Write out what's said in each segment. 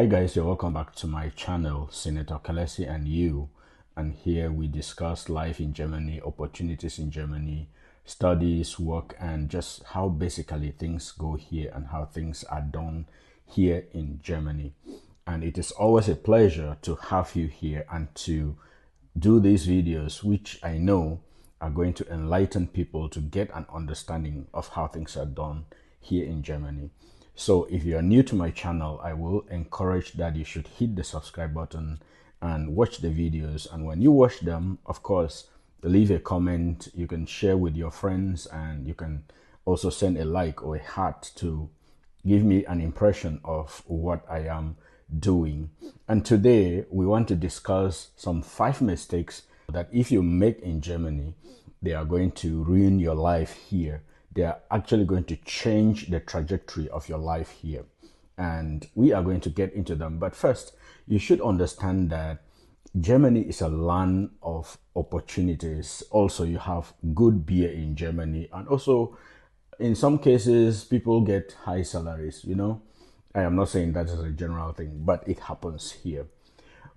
Hi guys, you're welcome back to my channel, Senator Kalesi and you. And here we discuss life in Germany, opportunities in Germany, studies, work, and just how basically things go here and how things are done here in Germany. And it is always a pleasure to have you here and to do these videos, which I know are going to enlighten people to get an understanding of how things are done here in Germany. So if you are new to my channel, I will encourage that you should hit the subscribe button and watch the videos. And when you watch them, of course, leave a comment. You can share with your friends, and you can also send a like or a heart to give me an impression of what I am doing. And today we want to discuss some 5 mistakes that if you make in Germany, they are going to ruin your life here. They are actually going to change the trajectory of your life here. And we are going to get into them. But first, you should understand that Germany is a land of opportunities. Also, you have good beer in Germany. And also, in some cases, people get high salaries, you know. I am not saying that is a general thing, but it happens here.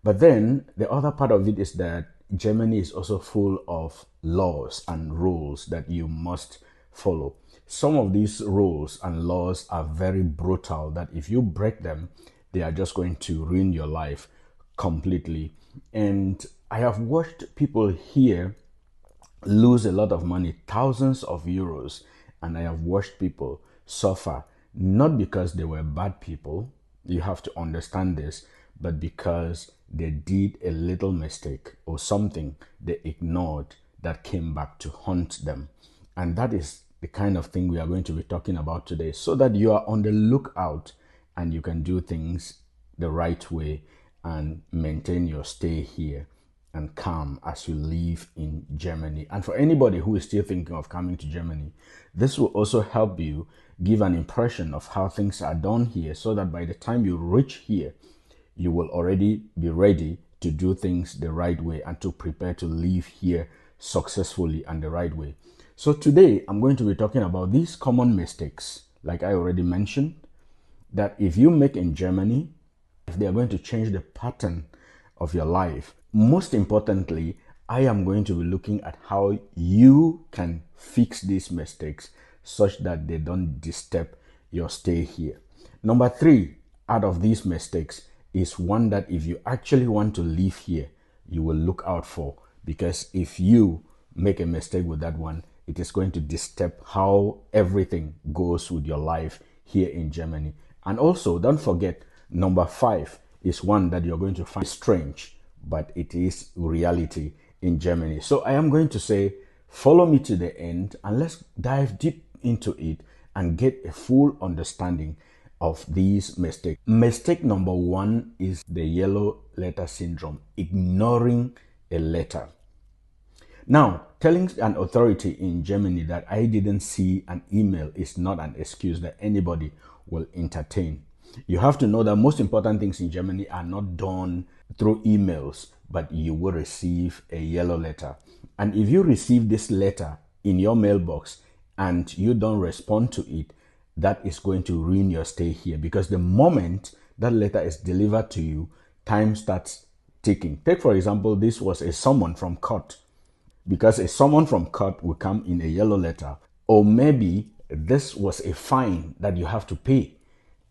But then the other part of it is that Germany is also full of laws and rules that you must follow. Some of these rules and laws are very brutal, that if you break them, they are just going to ruin your life completely. And I have watched people here lose a lot of money, thousands of euros, and I have watched people suffer, not because they were bad people, you have to understand this, but because they did a little mistake or something they ignored that came back to haunt them. And that is the kind of thing we are going to be talking about today, so that you are on the lookout and you can do things the right way and maintain your stay here and calm as you live in Germany. And for anybody who is still thinking of coming to Germany, this will also help you give an impression of how things are done here, so that by the time you reach here, you will already be ready to do things the right way and to prepare to live here successfully and the right way. So today I'm going to be talking about these common mistakes, like I already mentioned, that if you make in Germany, if they are going to change the pattern of your life. Most importantly, I am going to be looking at how you can fix these mistakes such that they don't disturb your stay here. Number 3 out of these mistakes is one that if you actually want to live here, you will look out for, because if you make a mistake with that one, it is going to disturb how everything goes with your life here in Germany. And also, don't forget, number 5 is one that you're going to find strange, but it is reality in Germany. So I am going to say, follow me to the end and let's dive deep into it and get a full understanding of these mistakes. Mistake number 1 is the yellow letter syndrome, ignoring a letter. Now, telling an authority in Germany that I didn't see an email is not an excuse that anybody will entertain. You have to know that most important things in Germany are not done through emails, but you will receive a yellow letter. And if you receive this letter in your mailbox and you don't respond to it, that is going to ruin your stay here, because the moment that letter is delivered to you, time starts ticking. Take, for example, this was a summon from court, because a summon from court will come in a yellow letter. Or maybe this was a fine that you have to pay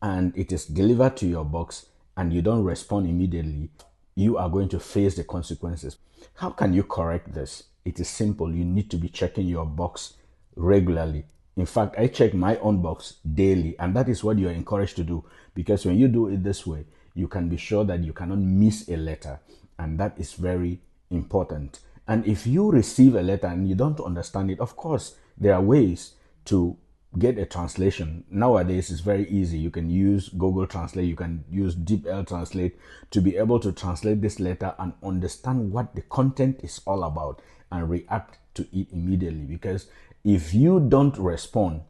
and it is delivered to your box and you don't respond immediately, you are going to face the consequences. How can you correct this? It is simple. You need to be checking your box regularly. In fact, I check my own box daily, and that is what you are encouraged to do, because when you do it this way, you can be sure that you cannot miss a letter, and that is very important. And if you receive a letter and you don't understand it, of course, there are ways to get a translation. Nowadays, it's very easy. You can use Google Translate, you can use DeepL Translate to be able to translate this letter and understand what the content is all about and react to it immediately. Because if you don't respond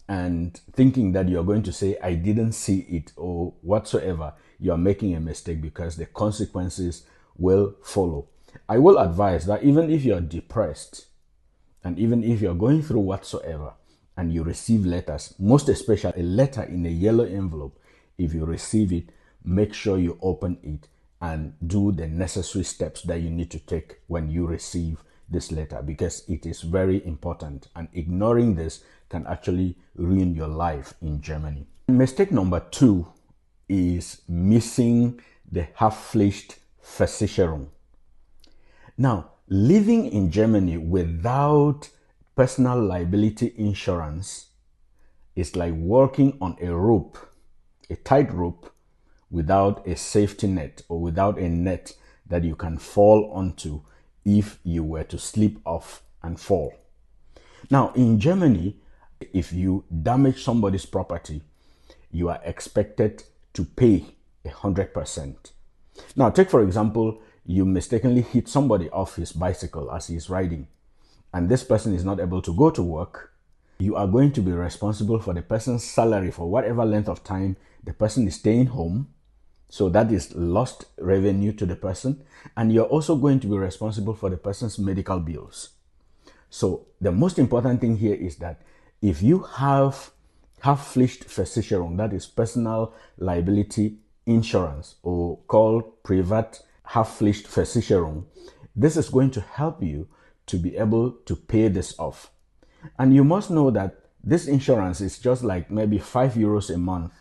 and thinking that you're going to say, I didn't see it or whatsoever, you're making a mistake, because the consequences will follow. I will advise that even if you're depressed and even if you're going through whatsoever and you receive letters, most especially a letter in a yellow envelope, if you receive it, make sure you open it and do the necessary steps that you need to take when you receive this letter, because it is very important, and ignoring this can actually ruin your life in Germany. Mistake number 2 is missing the Haftpflichtversicherung. Now, living in Germany without personal liability insurance is like walking on a rope, a tight rope, without a safety net or without a net that you can fall onto if you were to slip off and fall. Now, in Germany, if you damage somebody's property, you are expected to pay 100%. Now, take for example, you mistakenly hit somebody off his bicycle as he's riding, and this person is not able to go to work. You are going to be responsible for the person's salary for whatever length of time the person is staying home. So that is lost revenue to the person. And you're also going to be responsible for the person's medical bills. So the most important thing here is that if you have Haftpflichtversicherung, that is personal liability insurance, or called Privat Haftpflichtversicherung, this is going to help you to be able to pay this off. And you must know that this insurance is just like maybe €5 a month.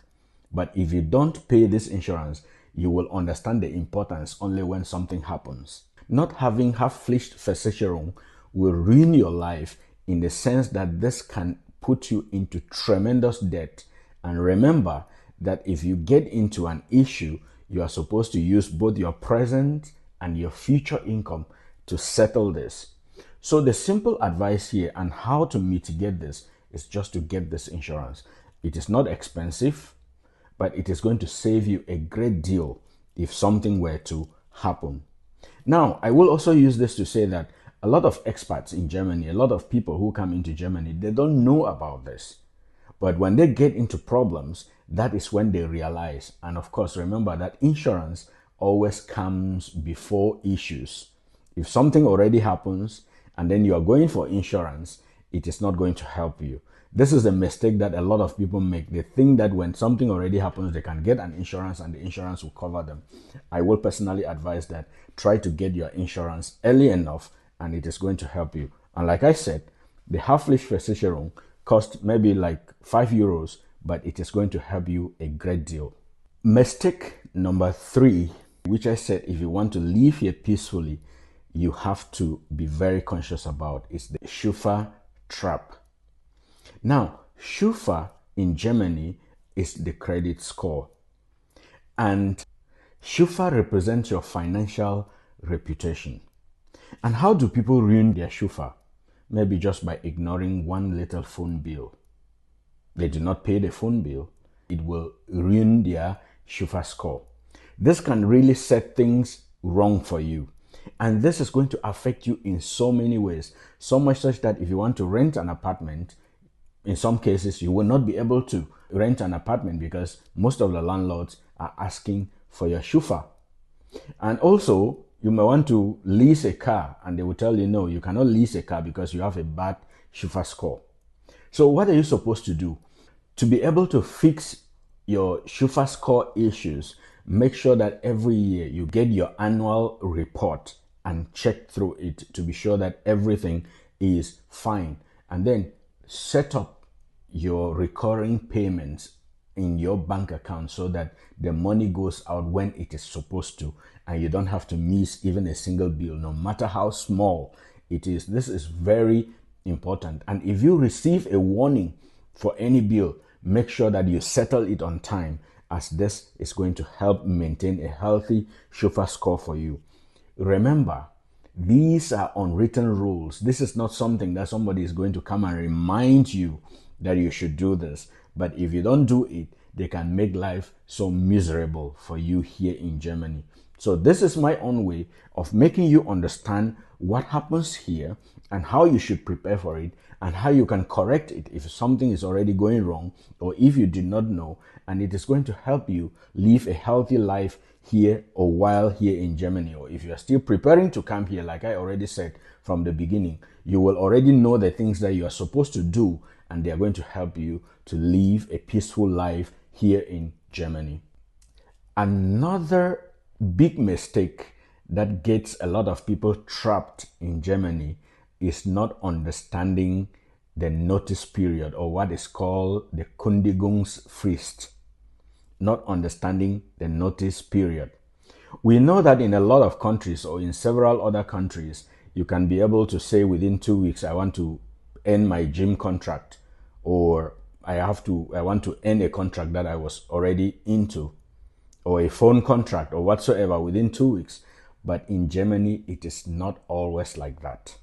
But if you don't pay this insurance, you will understand the importance only when something happens. Not having Haftpflichtversicherung will ruin your life in the sense that this can put you into tremendous debt. And remember that if you get into an issue, you are supposed to use both your present and your future income to settle this. So the simple advice here and how to mitigate this is just to get this insurance. It is not expensive, but it is going to save you a great deal if something were to happen. Now, I will also use this to say that a lot of expats in Germany, a lot of people who come into Germany, they don't know about this. But when they get into problems, that is when they realize. And of course, remember that insurance always comes before issues. If something already happens and then you are going for insurance, it is not going to help you. This is a mistake that a lot of people make. They think that when something already happens, they can get an insurance and the insurance will cover them. I will personally advise that try to get your insurance early enough, and it is going to help you. And like I said, the Haftpflichtversicherung cost maybe like €5, but it is going to help you a great deal. Mistake number 3, which I said if you want to live here peacefully, you have to be very conscious about, is the Schufa trap. Now, Schufa in Germany is the credit score, and Schufa represents your financial reputation. And how do people ruin their Schufa? Maybe just by ignoring one little phone bill. They do not pay the phone bill. It will ruin their Schufa score. This can really set things wrong for you. And this is going to affect you in so many ways. So much such that if you want to rent an apartment, in some cases, you will not be able to rent an apartment because most of the landlords are asking for your Schufa. And also, you may want to lease a car and they will tell you, no, you cannot lease a car because you have a bad Schufa score. So what are you supposed to do? To be able to fix your Schufa score issues, make sure that every year you get your annual report and check through it to be sure that everything is fine. And then set up your recurring payments in your bank account so that the money goes out when it is supposed to, and you don't have to miss even a single bill, no matter how small it is. This is very important. And if you receive a warning for any bill, make sure that you settle it on time, as this is going to help maintain a healthy Schufa score for you. Remember, these are unwritten rules. This is not something that somebody is going to come and remind you that you should do this. But if you don't do it, they can make life so miserable for you here in Germany. So this is my own way of making you understand what happens here and how you should prepare for it and how you can correct it if something is already going wrong or if you did not know. And it is going to help you live a healthy life here or while here in Germany. Or if you are still preparing to come here, like I already said from the beginning, you will already know the things that you are supposed to do, and they are going to help you to live a peaceful life here in Germany. Another big mistake that gets a lot of people trapped in Germany is not understanding the notice period, or what is called the Kündigungsfrist. Not understanding the notice period. We know that in a lot of countries, or in several other countries, you can be able to say within 2 weeks, I want to end my gym contract, or I want to end a contract that I was already into, or a phone contract, or whatsoever, within 2 weeks. But in Germany, it is not always like that.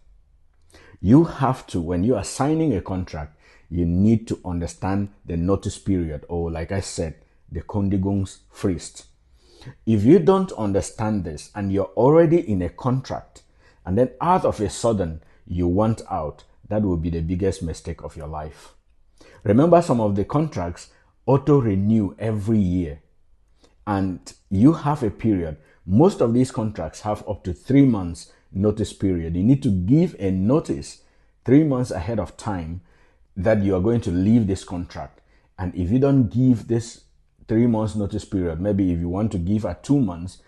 You have to, when you are signing a contract, you need to understand the notice period, or like I said, the Kündigungsfrist. If you don't understand this and you're already in a contract, and then out of a sudden you want out, that will be the biggest mistake of your life. Remember, some of the contracts auto renew every year, and you have a period. Most of these contracts have up to 3 months notice period. You need to give a notice 3 months ahead of time that you are going to leave this contract. And if you don't give this 3 months notice period, maybe if you want to give at 2 months,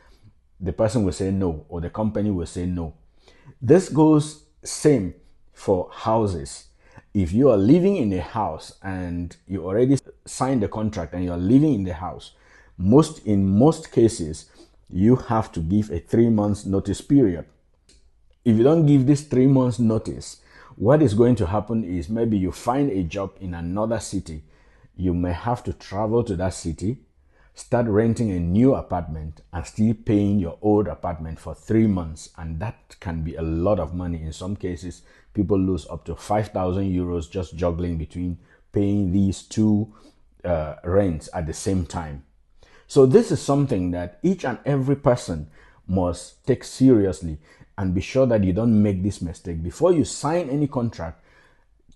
the person will say no, or the company will say no. This goes same for houses. If you are living in a house and you already signed the contract and you are living in the house, in most cases, you have to give a 3 months notice period. If you don't give this 3 months notice, what is going to happen is maybe you find a job in another city. You may have to travel to that city, start renting a new apartment, and still paying your old apartment for 3 months. And that can be a lot of money. In some cases, people lose up to 5,000 euros just juggling between paying these two rents at the same time. So this is something that each and every person must take seriously, and be sure that you don't make this mistake. Before you sign any contract,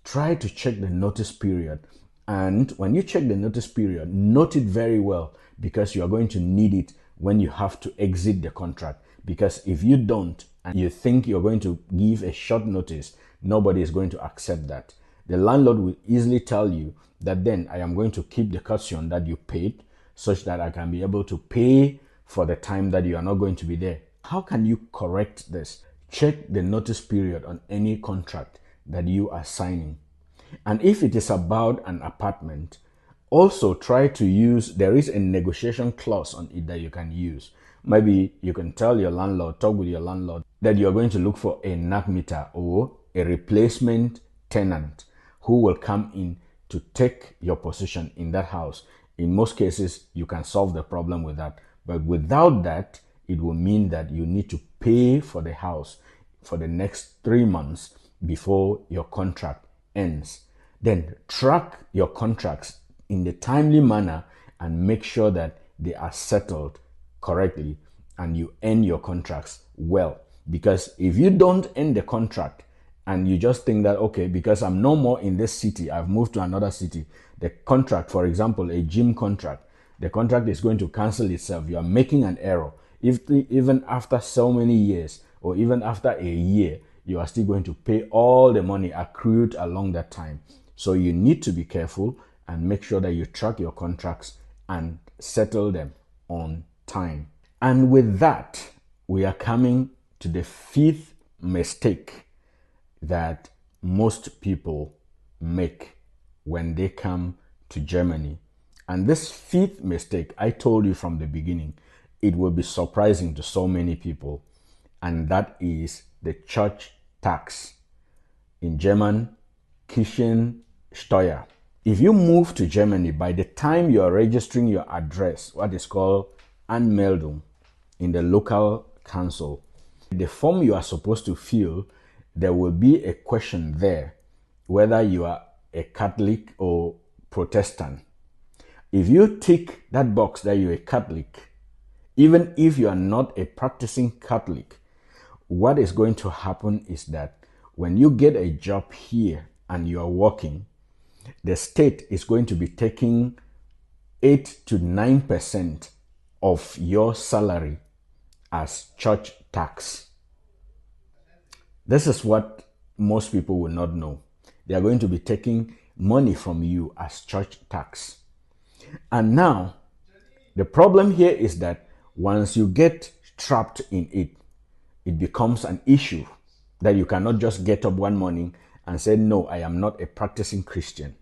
try to check the notice period. And when you check the notice period, note it very well, because you are going to need it when you have to exit the contract. Because if you don't, and you think you're going to give a short notice, nobody is going to accept that. The landlord will easily tell you that then I am going to keep the caution that you paid, such that I can be able to pay for the time that you are not going to be there. How can you correct this? Check the notice period on any contract that you are signing. And if it is about an apartment, also try to use, there is a negotiation clause on it that you can use. Maybe you can tell your landlord, talk with your landlord, that you're going to look for a nachmieter, or a replacement tenant who will come in to take your position in that house. In most cases, you can solve the problem with that. But without that, it will mean that you need to pay for the house for the next 3 months before your contract ends. Then track your contracts in the timely manner and make sure that they are settled correctly and you end your contracts well. Because if you don't end the contract and you just think that, okay, because I'm no more in this city, I've moved to another city, the contract, for example, a gym contract, the contract is going to cancel itself. You are making an error. Even after so many years, or even after a year, you are still going to pay all the money accrued along that time. So you need to be careful and make sure that you track your contracts and settle them on time. And with that, we are coming to the fifth mistake that most people make when they come to Germany. And this fifth mistake, I told you from the beginning, it will be surprising to so many people. And that is the church tax. In German, Kirchensteuer. If you move to Germany, by the time you are registering your address, what is called Anmeldung in the local council, the form you are supposed to fill, there will be a question there whether you are a Catholic or Protestant. If you tick that box that you're a Catholic, even if you are not a practicing Catholic, what is going to happen is that when you get a job here and you are working, the state is going to be taking 8 to 9% of your salary as church tax. This is what most people will not know. They are going to be taking money from you as church tax. And now, The problem here is that once you get trapped in it, it becomes an issue that you cannot just get up one morning and say, no, I am not a practicing Christian,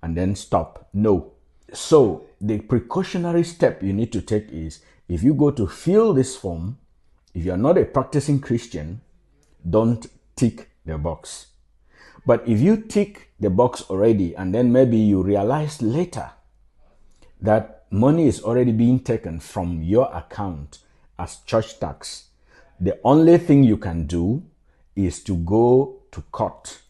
and then stop. No. So the precautionary step you need to take is, if you go to fill this form, if you are not a practicing Christian, don't tick the box. But if you tick the box already, and then maybe you realize later that money is already being taken from your account as church tax, the only thing you can do is to go to court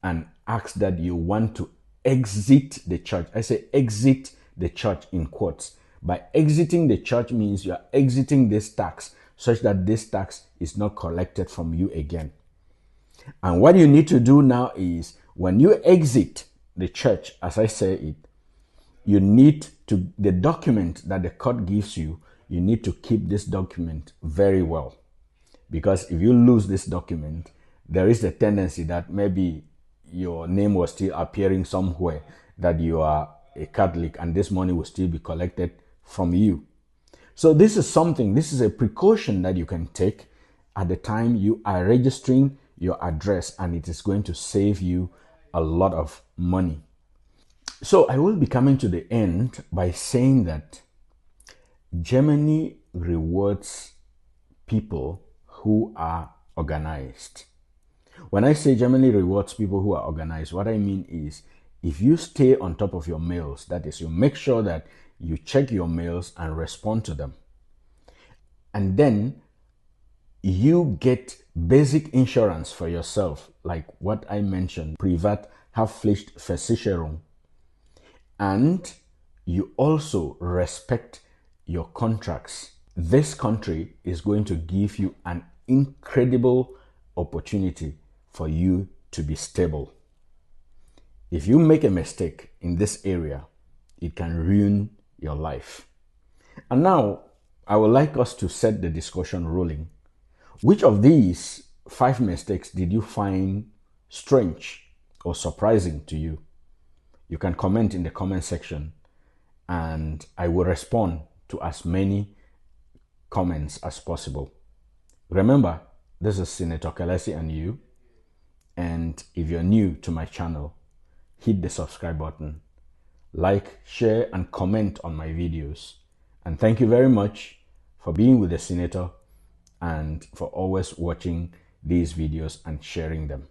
and ask that you want to exit the church. I say exit the church in quotes. By exiting the church means you are exiting this tax such that this tax is not collected from you again. And what you need to do now is, when you exit the church, as I say it, you need to, the document that the court gives you, you need to keep this document very well. Because if you lose this document, there is a tendency that maybe your name was still appearing somewhere that you are a Catholic, and this money will still be collected from you. So this is a precaution that you can take at the time you are registering your address, and it is going to save you a lot of money. So I will be coming to the end by saying that Germany rewards people who are organized. When I say Germany rewards people who are organized, what I mean is, if you stay on top of your mails, that is, you make sure that you check your mails and respond to them, and then you get basic insurance for yourself, like what I mentioned, Privathaftpflichtversicherung, and you also respect your contracts. This country is going to give you an incredible opportunity for you to be stable. If you make a mistake in this area, it can ruin your life. And now, I would like us to set the discussion rolling. Which of these 5 mistakes did you find strange or surprising to you? You can comment in the comment section, and I will respond to as many comments as possible. Remember, this is Senator Kalesi and you, and if you're new to my channel, hit the subscribe button, like, share, and comment on my videos. And thank you very much for being with the Senator and for always watching these videos and sharing them.